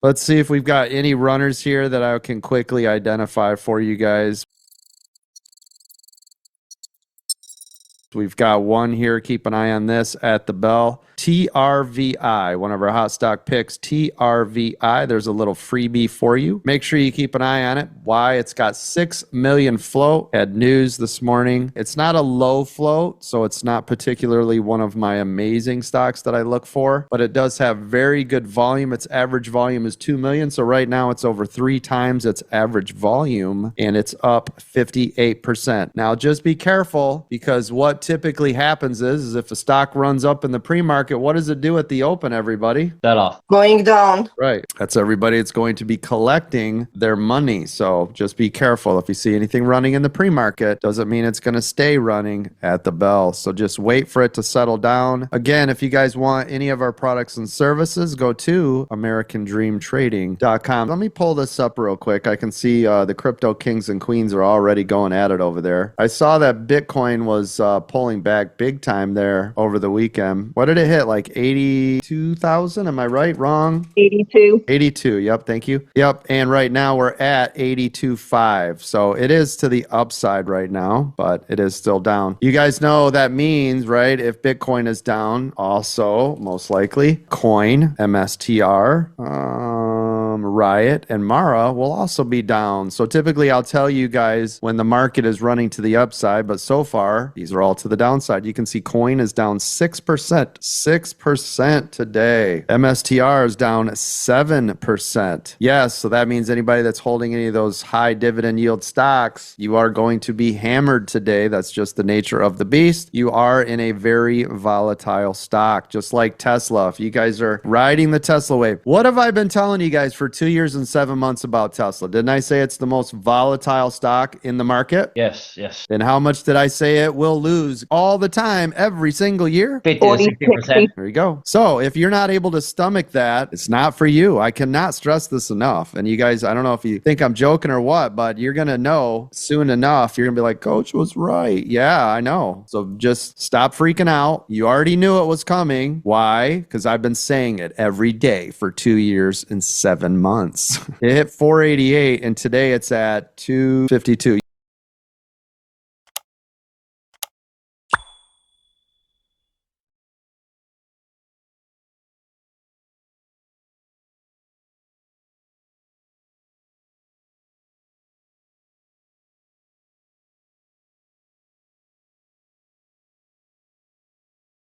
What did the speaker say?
Let's see if we've got any runners here that I can quickly identify for you guys. We've got one here. Keep an eye on this at the bell. TRVI, one of our hot stock picks, TRVI. There's a little freebie for you. Make sure you keep an eye on it. Why? It's got 6 million float. Had news this morning. It's not a low float, so it's not particularly one of my amazing stocks that I look for, but it does have very good volume. Its average volume is 2 million, so right now it's over 3 times its average volume, and it's up 58%. Now, just be careful, because what typically happens is if a stock runs up in the pre-market, what does it do at the open, everybody? Sell off. Going down. Right. That's everybody. It's going to be collecting their money. So just be careful. If you see anything running in the pre-market, doesn't mean it's going to stay running at the bell. So just wait for it to settle down. Again, if you guys want any of our products and services, go to AmericanDreamTrading.com. Let me pull this up real quick. I can see the crypto kings and queens are already going at it over there. I saw that Bitcoin was pulling back big time there over the weekend. What did it hit? Like 82,000? Am I right? Wrong? 82. 82. Yep. Thank you. Yep. And right now we're at 82.5. So it is to the upside right now, but it is still down. You guys know that means, right? If Bitcoin is down, also most likely coin, MSTR, Riot, and Mara will also be down. So typically I'll tell you guys when the market is running to the upside, but so far these are all to the downside. You can see coin is down 6%. 6% today. MSTR is down 7%. Yes, so that means anybody that's holding any of those high dividend yield stocks, you are going to be hammered today. That's just the nature of the beast. You are in a very volatile stock, just like Tesla. If you guys are riding the Tesla wave, what have I been telling you guys for 2 years and 7 months about Tesla? Didn't I say it's the most volatile stock in the market? Yes, yes. And how much did I say it will lose all the time, every single year? 50 to 60%. There you go. So if you're not able to stomach that, it's not for you. I cannot stress this enough. And you guys, I don't know if you think I'm joking or what, but you're going to know soon enough. You're going to be like, Coach was right. Yeah, I know. So just stop freaking out. You already knew it was coming. Why? Because I've been saying it every day for 2 years and 7 months. It hit 488 and today it's at 252.